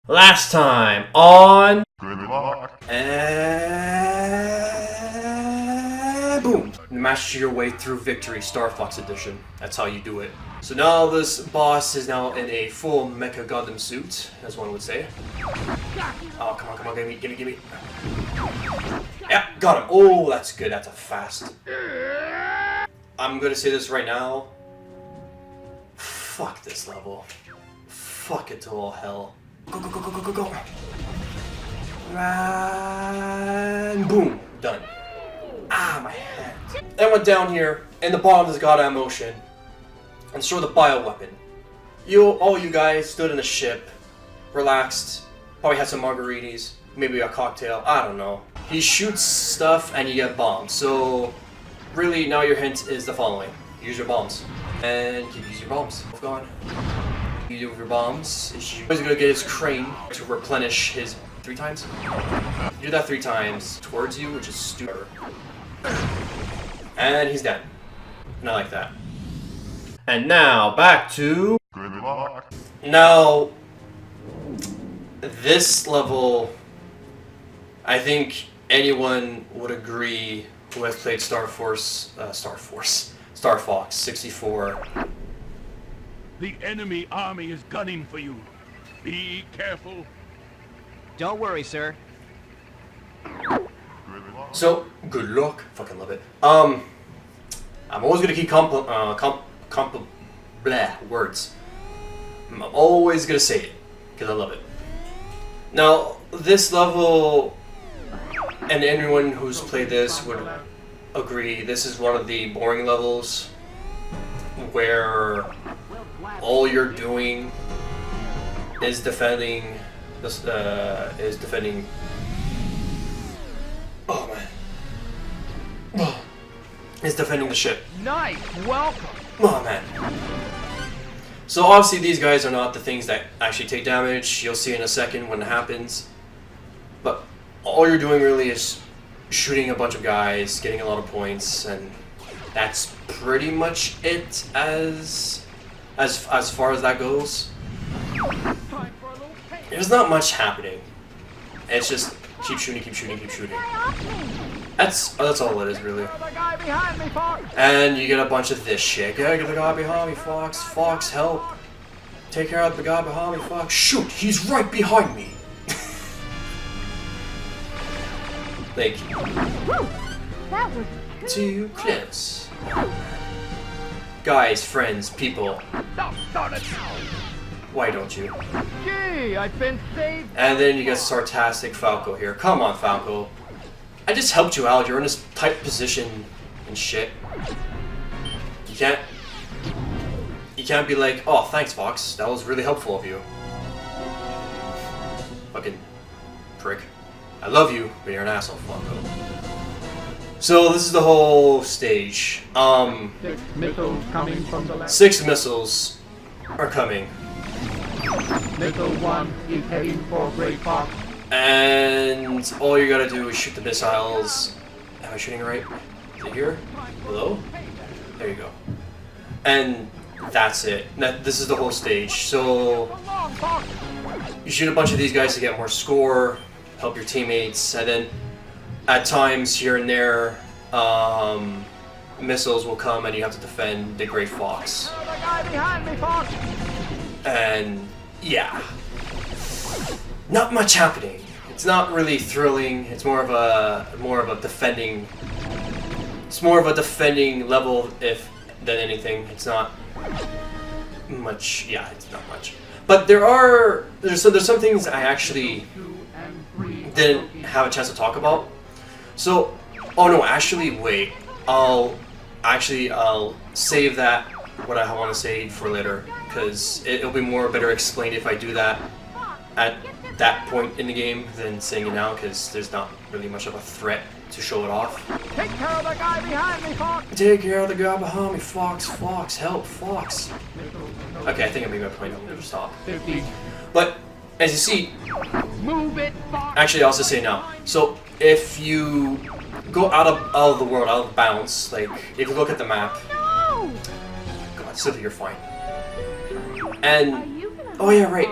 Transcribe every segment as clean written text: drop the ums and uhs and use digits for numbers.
Last time on... Good luck. And boom! Master your way through victory, Star Fox Edition. That's how you do it. So now this boss is now in a full Mecha Gundam suit, as one would say. Oh, come on, give me. Yeah, got him. Oh, that's good, that's a fast. I'm gonna say this right now. Fuck this level. Fuck it to all hell. Go. And boom, done. Ah, my head. Then went down here, and the bottom of the goddamn ocean, and saw the bioweapon. All you guys stood in a ship, relaxed, probably had some margaritas, maybe a cocktail, I don't know. He shoots stuff and you get bombs, so really now your hint is the following. Use your bombs. And keep using your bombs. Gone. You do with your bombs is you're always gonna get his crane to replenish his 3 times. You do that 3 times towards you, which is stupid. And he's dead. Not like that. And now back to Good luck. now this level. I think anyone would agree who has played Star Fox 64. The enemy army is gunning for you. Be careful. Don't worry, sir. Good luck. So good luck. Fucking love it. I'm always gonna keep words. I'm always gonna say it because I love it. Now this level, and anyone who's played this would agree, this is one of the boring levels where all you're doing is defending this. Oh man. Is defending the ship. Nice, welcome. Oh man. So obviously these guys are not the things that actually take damage. You'll see in a second when it happens. But all you're doing really is shooting a bunch of guys, getting a lot of points, and that's pretty much it as far as that goes. There's not much happening. It's just keep shooting. That's all it is really. And you get a bunch of this shit. Yeah, get the guy behind me, Fox. Fox, help. Take care of the guy behind me, Fox. Shoot, he's right behind me. Like, That was too close. Guys, friends, people, why don't you? Gee, I've been saved. And then you get sarcastic Falco here. Come on, Falco. I just helped you out. You're in this tight position and shit. You can't be like, oh, thanks, Fox. That was really helpful of you. Fucking prick. I love you, but you're an asshole, Falco. So this is the whole stage. 6 missiles coming from the left. 6 missiles are coming. Missile 1 is heading for Great Fox. And all you gotta do is shoot the missiles. Am I shooting right? Is it here? Hello? There you go. And that's it. This is the whole stage. So you shoot a bunch of these guys to get more score, help your teammates, and then at times here and there, missiles will come and you have to defend the Great Fox. And yeah, not much happening. It's not really thrilling. It's more of a defending. It's more of a defending level than anything. It's not much. Yeah, it's not much. But there's some things I actually didn't have a chance to talk about. So, oh no, actually wait. I'll save that what I want to say for later because it'll be better explained if I do that at that point in the game than saying it now because there's not really much of a threat to show it off. Take care of the guy behind me, Fox. Take care of the guy behind me, Fox. Fox, help, Fox. Okay, I think I made my point. I'm gonna stop. 50. But as you see, Move it, Fox. actually, I'll just say now. So if you go out of the world, out of bounds, like if you look at the map, no. God, Sylvia, you're fine. And oh yeah, right.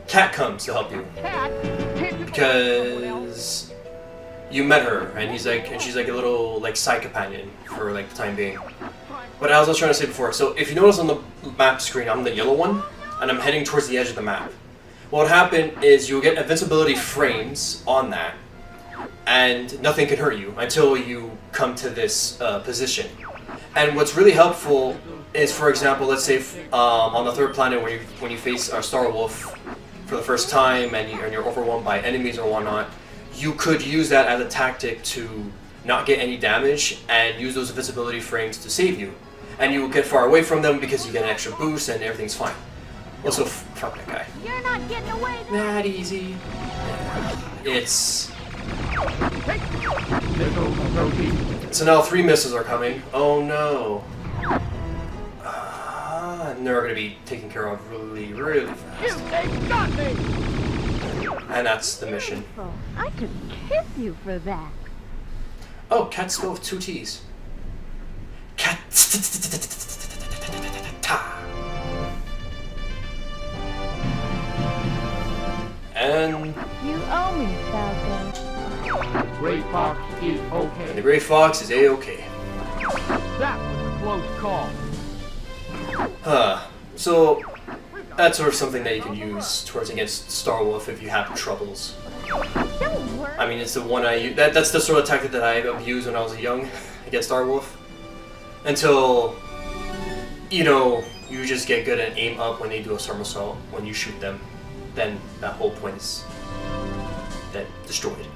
Cat comes to help you Cat, can't you because you met her, and she's like a little like side companion for like the time being. But as I was trying to say before, so if you notice on the map screen, I'm the yellow one, and I'm heading towards the edge of the map. What would happen is you'll get invincibility frames on that, and nothing can hurt you until you come to this position. And what's really helpful is, for example, let's say on the third planet when you face a Star Wolf for the first time and you're overwhelmed by enemies or whatnot, you could use that as a tactic to not get any damage and use those invincibility frames to save you. And you will get far away from them because you get an extra boost and everything's fine. Also, fuck that guy. You're not getting away there. Not easy. It's... Little approaching. So now 3 misses are coming. Oh no. And they're gonna be taken care of really, really fast. they got me! And that's the mission. Beautiful. I could kiss you for that. Oh, cat spelled with 2 T's. Cat. And You owe me, Falcon. Gray Fox is the okay. Gray Fox is A-okay. That was a close call. So that's sort of something that you can use towards against Star Wolf if you have troubles. Don't worry. I mean, it's the one I use. That's the sort of tactic that I used when I was young against Star Wolf. Until, you know, you just get good at aim up when they do a somersault when you shoot them. Then that whole point is then destroyed,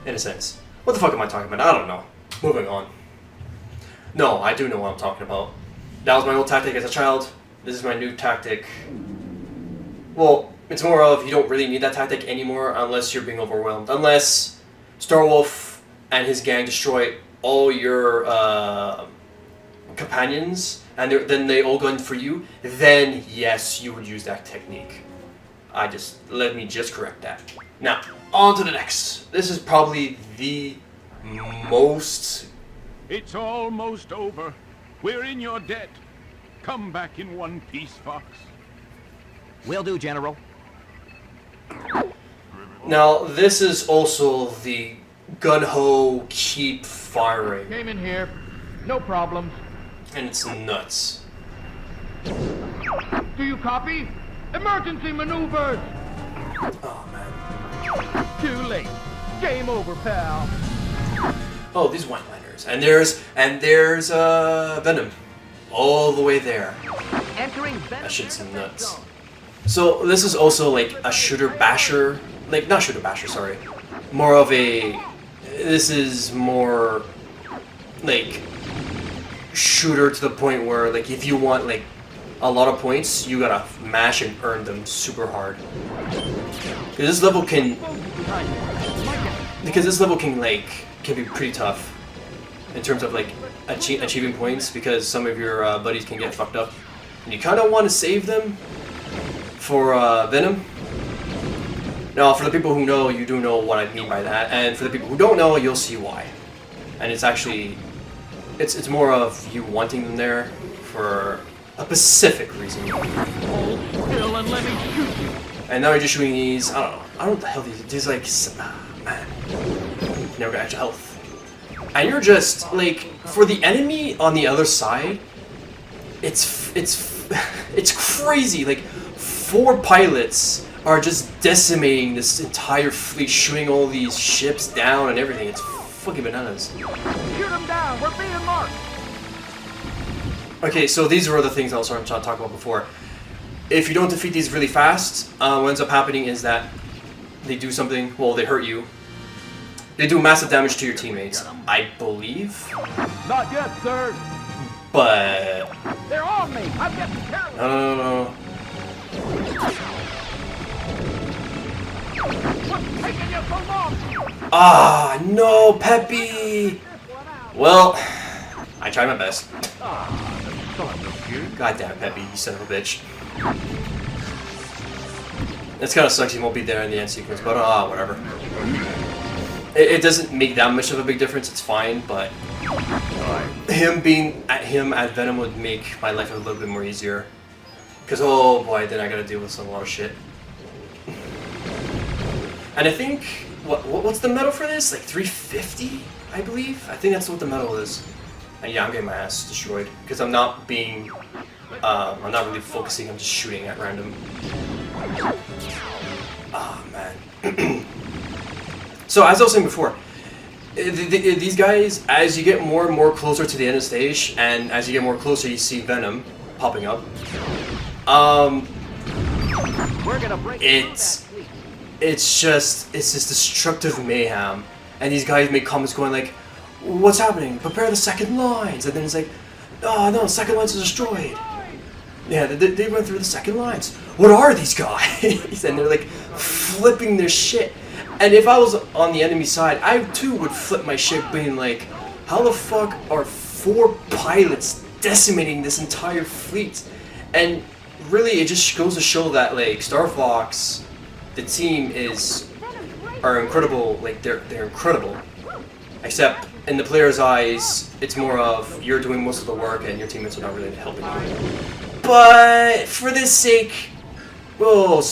in a sense. What the fuck am I talking about? I don't know. Moving on. No, I do know what I'm talking about. That was my old tactic as a child. This is my new tactic. Well, it's more of you don't really need that tactic anymore unless you're being overwhelmed. Unless Star Wolf and his gang destroy all your companions and then they all gun for you, then yes, you would use that technique. Let me just correct that. Now, on to the next. This is probably the most... It's almost over. We're in your debt. Come back in one piece, Fox. Will do, General. Now, this is also the gun-ho keep firing. Came in here. No problems. And it's nuts. Do you copy? Emergency maneuvers! Oh, man. Too late. Game over, pal. Oh, these one-liners. And there's Venom. All the way there. Entering That shit's nuts. So this is also like a shooter basher, like not shooter basher, sorry. More of a, this is more like shooter to the point where like if you want like a lot of points, you gotta mash and earn them super hard. Because this level can be pretty tough in terms of like achieving points because some of your buddies can get fucked up, and you kind of want to save them for Venom. Now, for the people who know, you do know what I mean by that, and for the people who don't know, you'll see why. And it's actually, it's more of you wanting them there for a specific reason. Hold still and let me shoot you. And now you're just shooting these. I don't know what the hell these like. Man, you never got extra health. And you're just like, for the enemy on the other side, it's crazy. Like 4 pilots are just decimating this entire fleet, shooting all these ships down and everything. It's fucking bananas. Shoot them down. We're being marked. Okay, so these were the things I was trying to talk about before. If you don't defeat these really fast, what ends up happening is that they do something, well, they hurt you. They do massive damage to your teammates, I believe. Not yet, sir. But... They're on me. I'm getting careless. No. What's taking you so long? Ah, no, Peppy! Well, I tried my best. God damn it, Peppy, you son of a bitch. It's kind of sucks he won't be there in the end sequence, but whatever. It doesn't make that much of a big difference, it's fine, but him at Venom would make my life a little bit more easier. Because, oh boy, then I gotta deal with a lot of shit. And I think what's the medal for this? Like 350, I believe. I think that's what the medal is. And yeah, I'm getting my ass destroyed because I'm not being, I'm not really focusing. I'm just shooting at random. Oh man. So as I was saying before, these guys, as you get more and more closer to the end of the stage, and as you get more closer, you see Venom popping up. We're gonna break it's just destructive mayhem, and these guys make comments going like, "What's happening? Prepare the second lines," and then it's like, "Oh no, second lines are destroyed." Yeah, they went through the second lines. What are these guys? And they're like flipping their shit. And if I was on the enemy side, I too would flip my shit, being like, "How the fuck are 4 pilots decimating this entire fleet?" And really, it just goes to show that like Star Fox, the team are incredible. Like they're incredible. Except in the player's eyes, it's more of you're doing most of the work and your teammates are not really helping you. But for this sake, we'll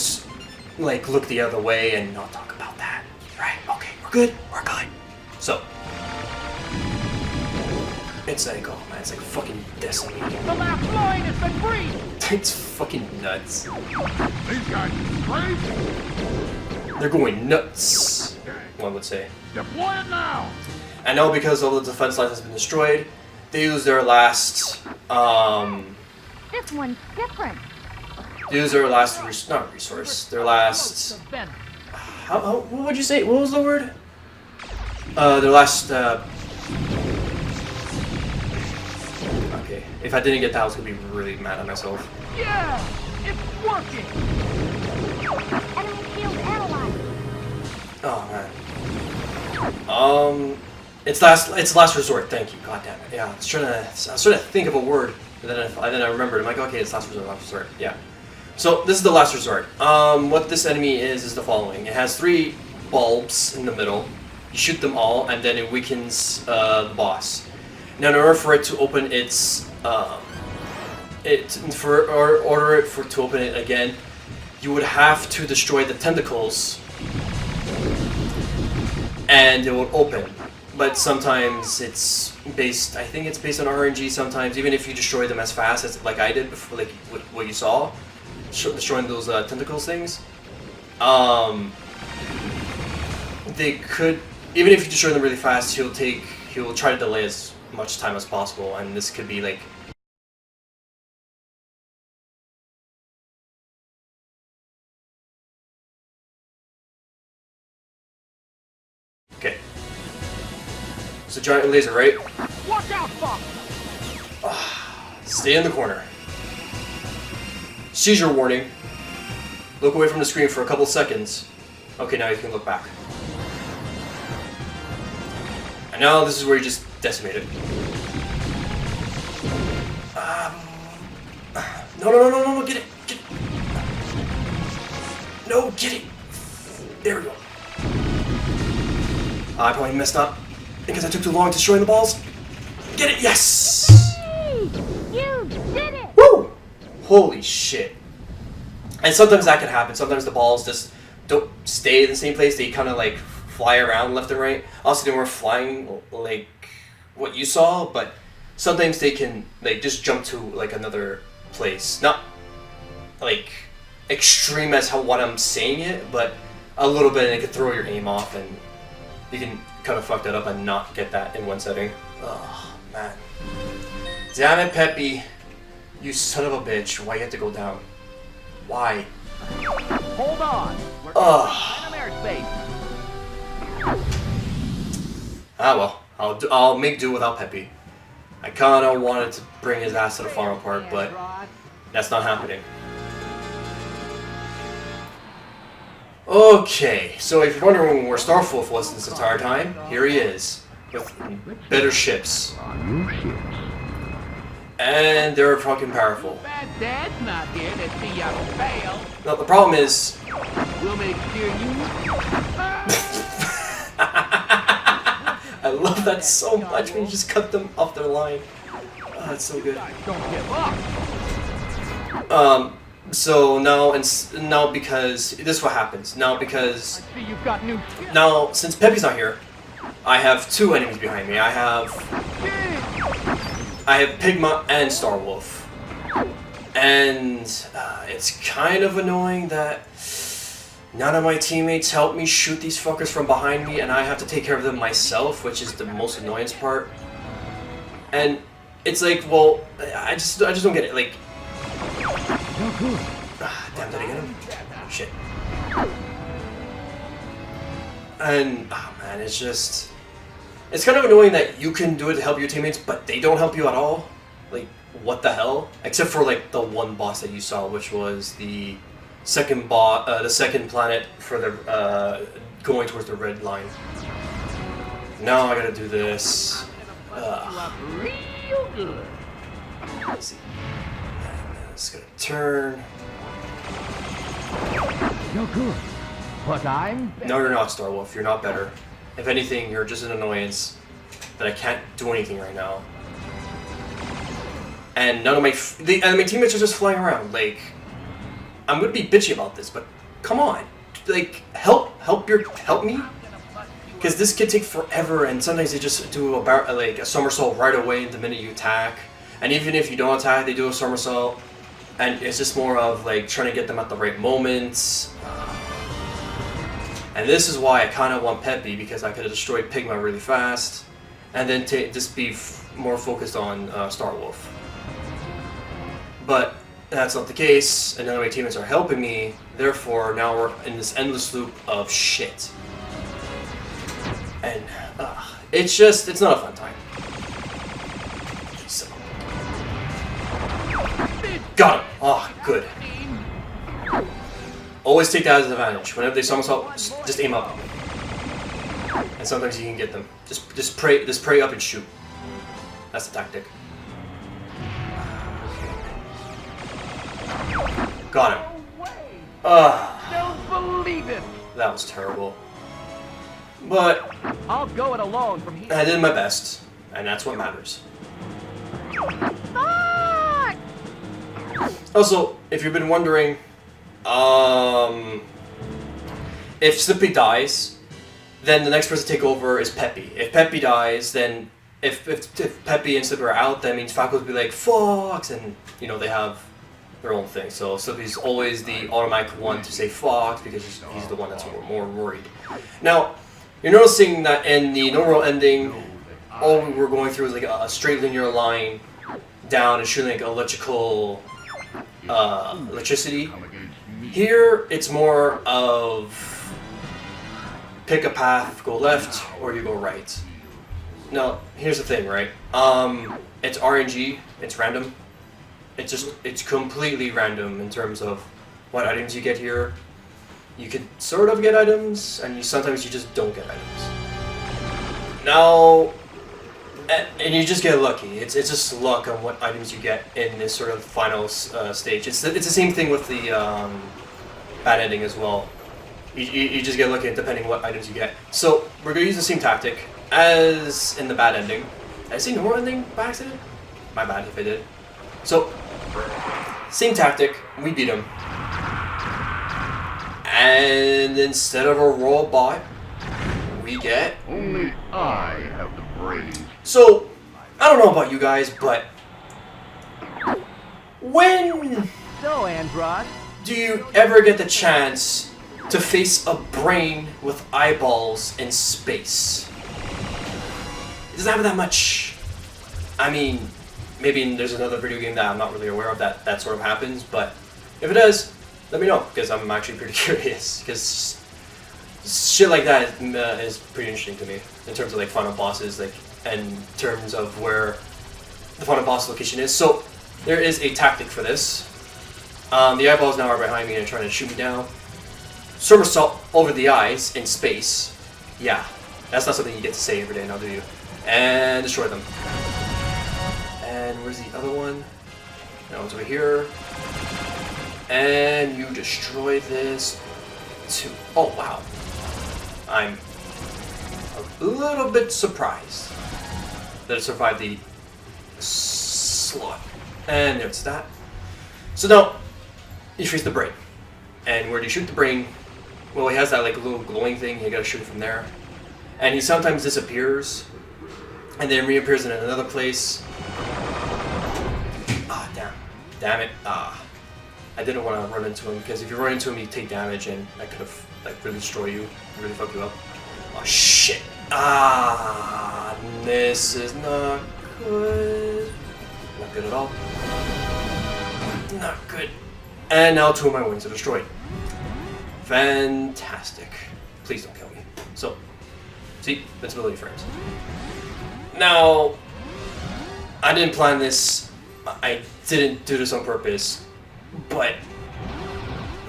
like look the other way and not talk about that. Right? Okay, we're good. We're good. So it's like, oh man, it's like fucking decimating. The last line has been breached! It's fucking nuts. These guys are crazy. They're going nuts, one would say. Deploy it now. And now because all the defense lines has been destroyed, they use their last, This one's different. not resource, their last, what would you say, what was the word? Their last, okay, if I didn't get that, I was gonna be really mad at myself. Yeah! It's working! Enemy shield analyzed. Oh man. It's last resort. Thank you. God damn it. Yeah, I was trying to think of a word, and then I remembered. I'm like, okay, it's last resort. Last resort. Yeah. So this is the last resort. What this enemy is the following. It has 3 bulbs in the middle. You shoot them all, and then it weakens the boss. Now, in order for it to open its to open it again, you would have to destroy the tentacles, and it will open. But sometimes it's based, I think it's based on RNG sometimes, even if you destroy them as fast as like I did before, like what you saw, destroying those tentacles things. They could, even if you destroy them really fast, he'll try to delay as much time as possible, and this could be like, okay. It's a giant laser, right? Watch out, Fox! Stay in the corner. Seizure warning. Look away from the screen for a couple seconds. Okay, now you can look back. And now this is where you just decimate it. No, get it! Get it! No, get it! There we go. I probably messed up because I took too long destroying the balls. Get it! Yes! Hey, you did it! Woo! Holy shit. And sometimes that can happen. Sometimes the balls just don't stay in the same place. They kind of like fly around left and right. Also, they weren't flying like what you saw, but sometimes they can like just jump to like another place. Not like extreme as how what I'm saying it, but a little bit, and it could throw your aim off, and you can kind of fuck that up and not get that in one setting. Oh man. Damn it, Peppy. You son of a bitch. Why you have to go down? Why? Hold on! We're Ugh. in airspace! Ah well, I'll make do without Peppy. I kinda wanted to bring his ass to the final part, but that's not happening. Okay, so if you're wondering where Starflwolf was this entire time, here he is, with better ships. And they're fucking powerful. Bad Dad's not here to see you fail. Now the problem is, We'll make sure you... I love that so much when you just cut them off their line. Oh, that's so good. Don't give up! So now, now because this is what happens. Now because See, you've got new shit. now since Peppy's not here, I have two enemies behind me. I have Pigma and Starwolf, and it's kind of annoying that none of my teammates help me shoot these fuckers from behind me, and I have to take care of them myself, which is the most annoyance part. And it's like, well, I just don't get it. Like, damn, did I get him? Shit. And man, it's kind of annoying that you can do it to help your teammates, but they don't help you at all. Like, what the hell? Except for like the one boss that you saw, which was the second the second planet for the going towards the red line. Now I gotta do this. Real good. Let's see. It's gonna turn. You're good. But I'm better. No, you're not, Starwolf. You're not better. If anything, you're just an annoyance that I can't do anything right now. And none of my my teammates are just flying around. Like, I'm gonna be bitchy about this, but come on, like, help me, because this could take forever, and sometimes they just do a somersault right away the minute you attack, and even if you don't attack, they do a somersault, and it's just more of like trying to get them at the right moments. And this is why I kind of want Peppy, because I could have destroyed Pigma really fast, and then just be more focused on Starwolf. But that's not the case, and none of my teammates are helping me, therefore now we're in this endless loop of shit. And it's not a fun time. So. Got him! Oh, good. Always take that as an advantage. Whenever they somersault, just aim up. And sometimes you can get them. Just pray up and shoot. That's the tactic. Got him. Don't believe it. That was terrible. But I'll go it alone from here. I did my best, and that's what matters. Fuck! Also, if you've been wondering, if Slippy dies, then the next person to take over is Peppy. If Peppy dies, then if Peppy and Slippy are out, that means Falco will be like, Fox, and you know, they have their own thing. So Slippy's always the automatic one to say Fox because he's the one that's more worried. Now, you're noticing that in the normal ending, all we were going through is like a straight linear line down and shooting like electricity. Here, it's more of pick a path, go left, or you go right. Now, here's the thing, right? It's RNG, it's random. It's completely random in terms of what items you get here. You can sort of get items, and sometimes you just don't get items. Now, and you just get lucky. It's just luck on what items you get in this sort of final stage. It's the same thing with the bad ending as well. You just get lucky depending what items you get. So we're gonna use the same tactic as in the bad ending. Did I say normal ending by accident? My bad if I did. So same tactic. We beat him. And instead of a robot, we get... Only I have the brains. So, I don't know about you guys, but... when So, Andross, do you ever get the chance to face a brain with eyeballs in space? It doesn't have that much... I mean, maybe there's another video game that I'm not really aware of that sort of happens, but if it does, let me know, because I'm actually pretty curious, because shit like that is pretty interesting to me, in terms of like final bosses, like, and in terms of where the final boss location is. So, there is a tactic for this. The eyeballs now are behind me and trying to shoot me down. Somersault over the eyes in space. Yeah, that's not something you get to say every day now, do you? And destroy them. And where's the other one? That one's over here. And you destroy this too. Oh, wow. I'm a little bit surprised that it survived the slot. And there's that. So now, he shoots the brain. And where do you shoot the brain? Well, he has that like little glowing thing. You gotta shoot it from there. And he sometimes disappears, and then reappears in another place. Ah, damn it. I didn't want to run into him because if you run into him, you take damage, and that could have like really destroy you, really fuck you up. Oh shit! This is not good. Not good at all. Not good. And now 2 of my wings are destroyed. Fantastic. Please don't kill me. So, see? Invincibility frames. Now, I didn't plan this. I didn't do this on purpose. But,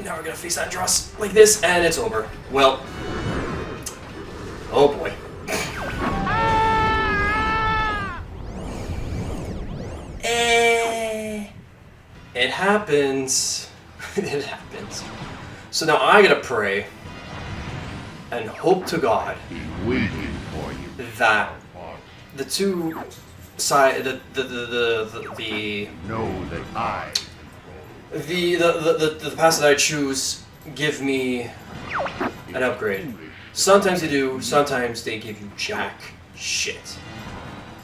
now we're gonna face Andross like this, and it's over. Well, oh boy. It happens. It happens. So now I gotta pray and hope to God He's waiting for you. that the two side the Know that I paths that I choose give me an upgrade. Sometimes they do, sometimes they give you jack shit.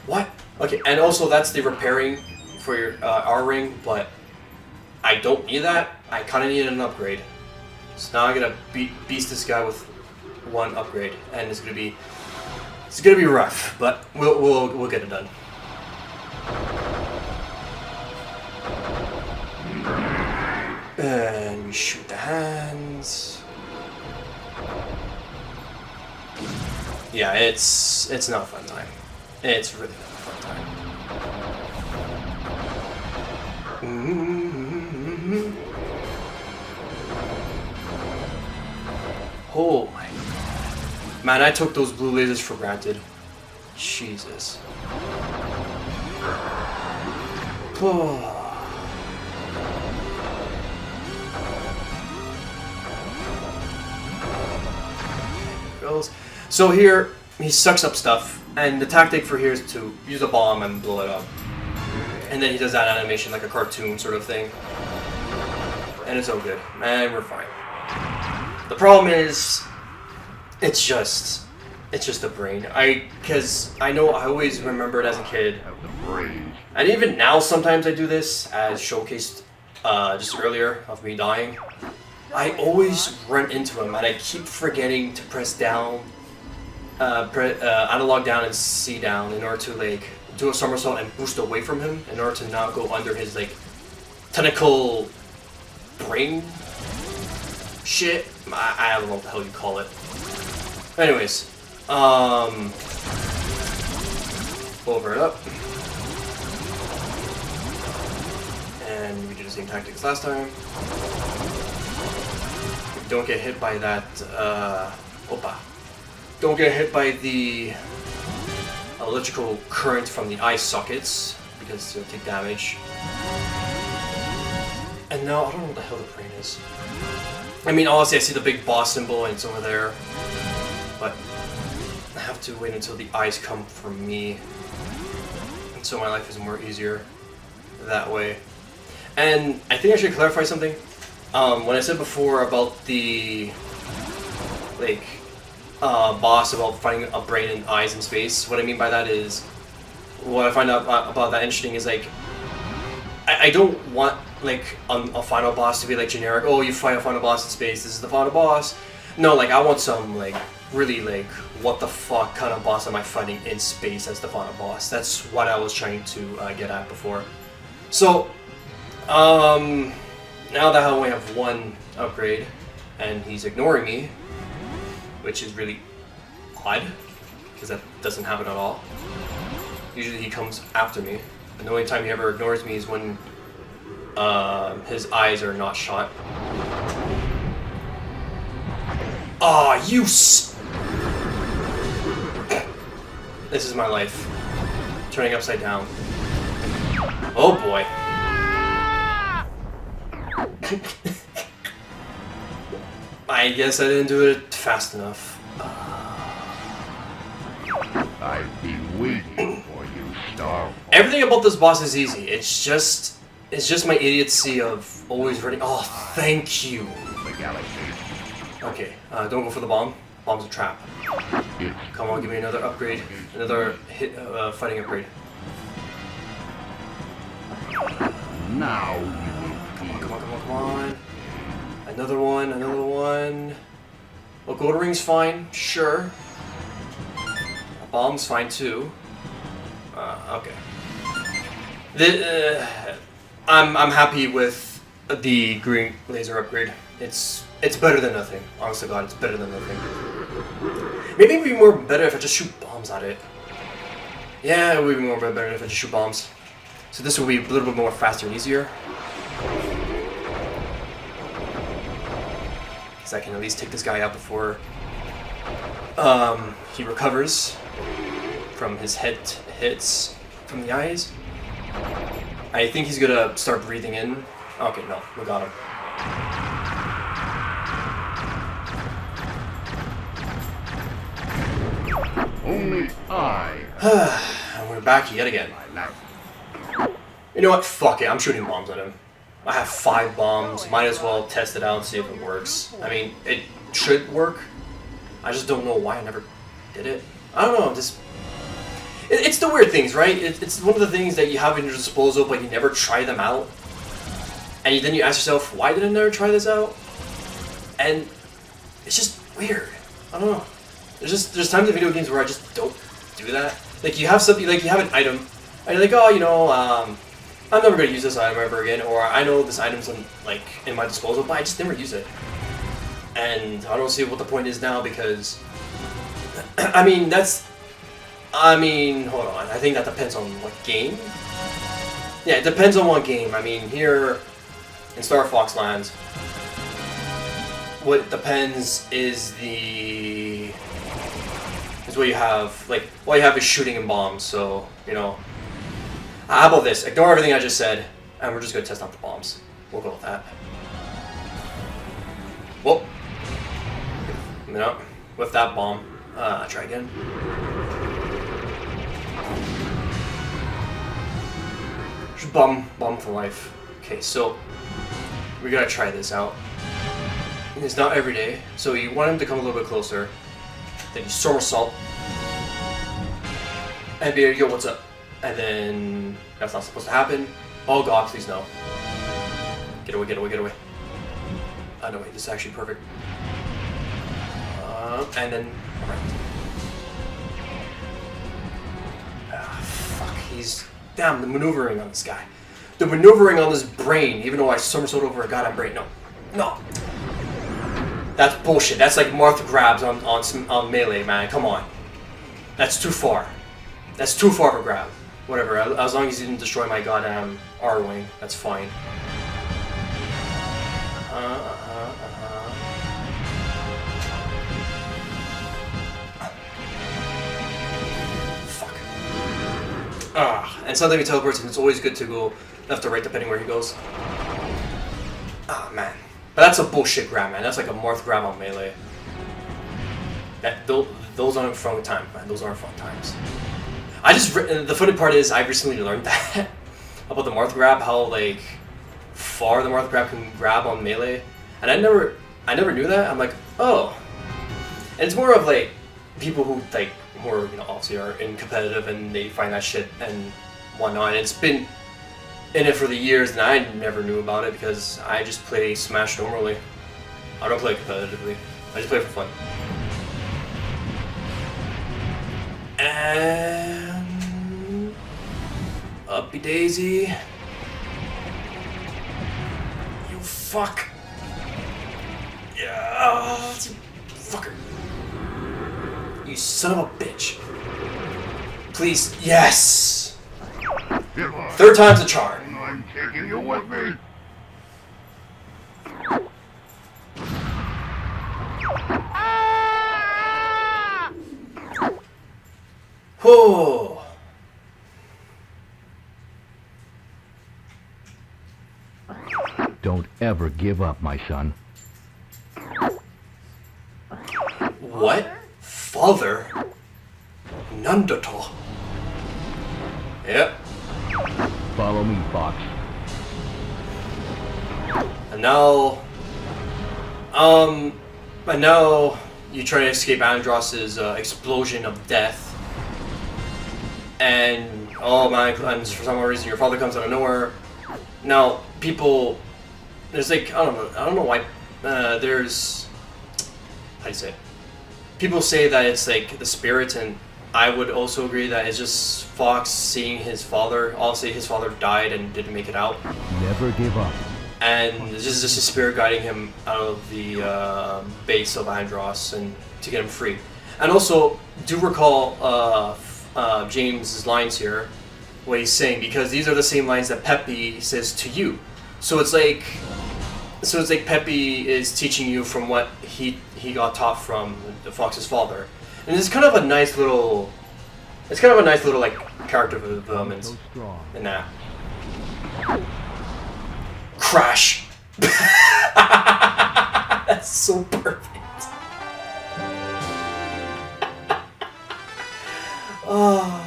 What? Okay, and also that's the repairing for your R ring, but I don't need that. I kind of need an upgrade. So now I'm gonna beast this guy with 1 upgrade, and it's gonna be rough, but we'll get it done. And we shoot the hands. Yeah, it's not a fun time. It's really not a fun time. Oh my god. Man, I took those blue lasers for granted. Jesus. Oh. So here, he sucks up stuff, and the tactic for here is to use a bomb and blow it up. And then he does that animation like a cartoon sort of thing. And it's all good. And we're fine. The problem is, it's just a brain. Because I know I always remembered as a kid, have the brains. and even now sometimes I do this, as showcased just earlier of me dying. I always run into him, and I keep forgetting to press down, analog down and C down in order to like do a somersault and boost away from him in order to not go under his like tentacle brain shit. I don't know what the hell you call it. Anyways, over it up, and we do the same tactics last time. Don't get hit by that, Don't get hit by the electrical current from the eye sockets, because you'll take damage. And now, I don't know what the hell the brain is. I mean, honestly, I see the big boss symbol and it's over there. But I have to wait until the eyes come from me. And so my life is more easier that way. And I think I should clarify something. When I said before about the boss about finding a brain and eyes in space, what I mean by that is, what I find out about that interesting is like, I don't want like a final boss to be like generic. Oh, you fight a final boss in space. This is the final boss. No, like I want some like really like what the fuck kind of boss am I fighting in space as the final boss? That's what I was trying to get at before. So, now that I only have 1 upgrade, and he's ignoring me, which is really odd, because that doesn't happen at all. Usually he comes after me, and the only time he ever ignores me is when his eyes are not shot. Aw, you This is my life. Turning upside down. Oh boy. I guess I didn't do it fast enough. I've been waiting for you, Star. Everything about this boss is easy. It's just It's just my idiocy of always running. Oh, thank you. The galaxy. Okay, don't go for the bomb. Bomb's a trap. Come on, give me another upgrade. Another fighting upgrade. Now you will Come on, come on, come on, come on. Another one, another one. Well, gold ring's fine, sure. A bomb's fine too. Okay. I'm happy with the green laser upgrade. It's better than nothing. Honest to God, it's better than nothing. Maybe it'd be more better if I just shoot bombs at it. Yeah, it would be more better if I just shoot bombs. So this will be a little bit more faster and easier. Because I can at least take this guy out before he recovers from his head hits from the eyes. I think he's gonna start breathing in. Okay, no, we got him. only I. And we're back yet again. You know what? Fuck it. I'm shooting bombs at him. I have 5 bombs. Might as well test it out and see if it works. I mean, it should work. I just don't know why I never did it. I don't know. It's the weird things, right? It's one of the things that you have at your disposal, but you never try them out. And then you ask yourself, why did I never try this out? And it's just weird. I don't know. There's times in video games where I just don't do that. Like you have something, like you have an item, and you're like, oh, you know, I'm never gonna use this item ever again, or I know this item's in my disposal, but I just never use it. And I don't see what the point is now because, I mean, hold on. I think that depends on what game. Yeah, it depends on what game. I mean, here in Star Fox Land, what depends is what you have. Like, what you have is shooting and bombs. So, you know, how about this? Ignore everything I just said, and we're just gonna test out the bombs. We'll go with that. Whoa. No, with that bomb. Try again. Just bomb for life. Okay, so we gotta try this out. It's not every day, so you want him to come a little bit closer. Then you somersault. And be like, yo, what's up? And then that's not supposed to happen. Oh god, please no. Get away, get away, get away. Oh no, wait, this is actually perfect. And then, alright. Fuck, damn, the maneuvering on this guy. The maneuvering on this brain, even though I somersault over a goddamn brain. No. That's bullshit. That's like Martha grabs on Melee, man. Come on. That's too far. That's too far of a grab. Whatever, as long as he didn't destroy my goddamn R-Wing, that's fine. Fuck. And sometimes he teleports and it's always good to go left or right depending where he goes. Ah, man. But that's a bullshit grab, man. That's like a Marth grab on Melee. Those aren't fun times, man. Those aren't fun times. The funny part is I recently learned that about the Marth grab, how like far the Marth grab can grab on Melee, and I never knew that. I'm like, oh, and it's more of like people who like more, you know, obviously are in competitive and they find that shit and whatnot. And it's been in it for the years, and I never knew about it because I just play Smash normally. I don't play competitively. I just play for fun. And uppy daisy. You fuck. Yeah, fucker. You son of a bitch. Please, yes. Third time's a charm. I'm taking you with me. Whoa. Don't ever give up, my son. What? Father? Neanderthal? Yep. Follow me, Fox. And now, you try to escape Andross's explosion of death. And oh man, and for some reason your father comes out of nowhere. Now people, there's like I don't know why. There's how do you say it? People say that it's like the spirit, and I would also agree that it's just Fox seeing his father. Obviously, his father died and didn't make it out. Never give up. And it's just his spirit guiding him out of the base of Andross and to get him free. And also, do recall James's lines here, what he's saying, because these are the same lines that Pepe says to you. So it's like Pepe is teaching you from what he got taught from Fox's father, and it's kind of a nice little, like character development So strong. in that. Crash. That's so perfect. Oh.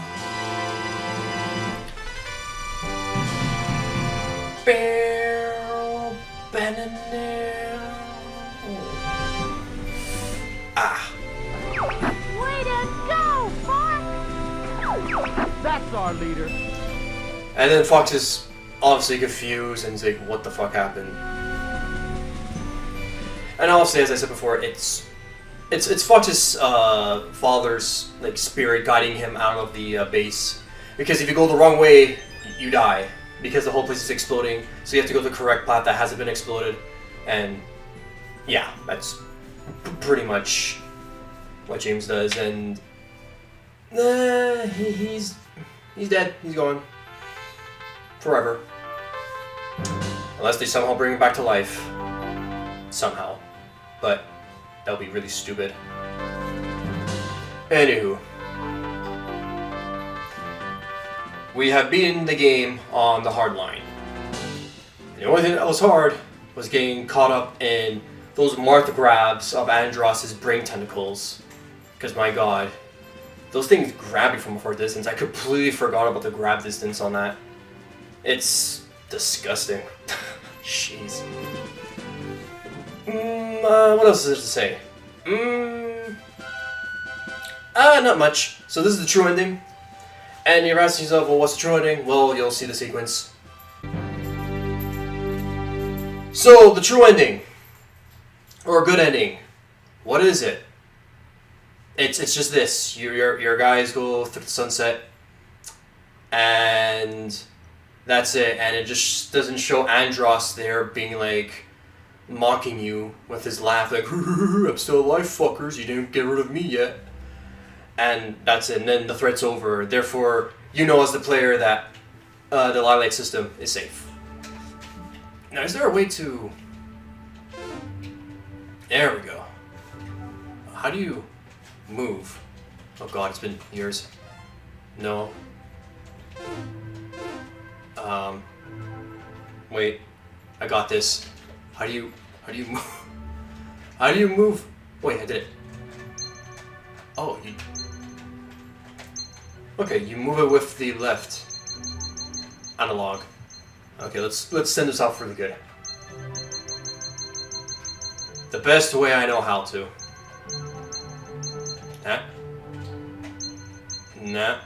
Ah. Way to go, Fox! That's our leader. And then Fox is obviously confused and he's like, what the fuck happened? And obviously, as I said before, it's Fox's father's like spirit guiding him out of the base. Because if you go the wrong way, you die. Because the whole place is exploding, so you have to go the correct path that hasn't been exploded. And yeah, that's pretty much what James does. And he's dead. He's gone forever, unless they somehow bring him back to life somehow. But that would be really stupid. Anywho, we have beaten the game on the hard line. The only thing that was hard was getting caught up in those Martha grabs of Andross's brain tentacles. Because my god, those things grab you from a far distance. I completely forgot about the grab distance on that. It's disgusting. Jeez. What else is there to say? Not much. So this is the true ending. And you're asking yourself, well, what's the true ending? Well, you'll see the sequence. So, the true ending, or a good ending, what is it? It's just this. Your guys go through the sunset, and that's it. And it just doesn't show Andross there being like, mocking you with his laugh, like, I'm still alive, fuckers, you didn't get rid of me yet. And that's it, and then the threat's over. Therefore, you know as the player that the Lilac system is safe. Now, is there a way to... There we go. How do you move? Oh god, it's been years. No. Wait. I got this. How do you move? How do you move? Wait, I did it. Oh, you... Okay, you move it with the left analog. Okay, let's send this out for the good. The best way I know how to. Nah.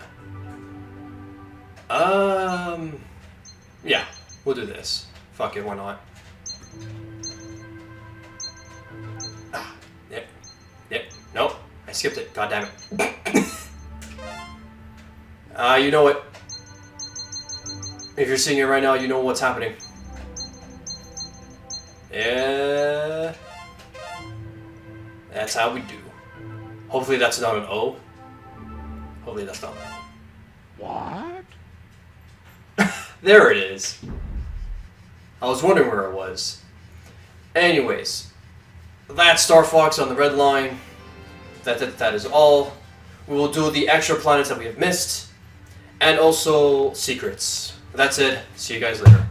Yeah, we'll do this. Fuck it, why not? Yep. Nope, I skipped it. God damn it. You know it. If you're seeing it right now, you know what's happening. Yeah. That's how we do. Hopefully that's not an O. Hopefully that's not. What? There it is. I was wondering where it was. Anyways, that's Star Fox on the red line. That is all. We will do the extra planets that we have missed, and also secrets. That's it. See you guys later.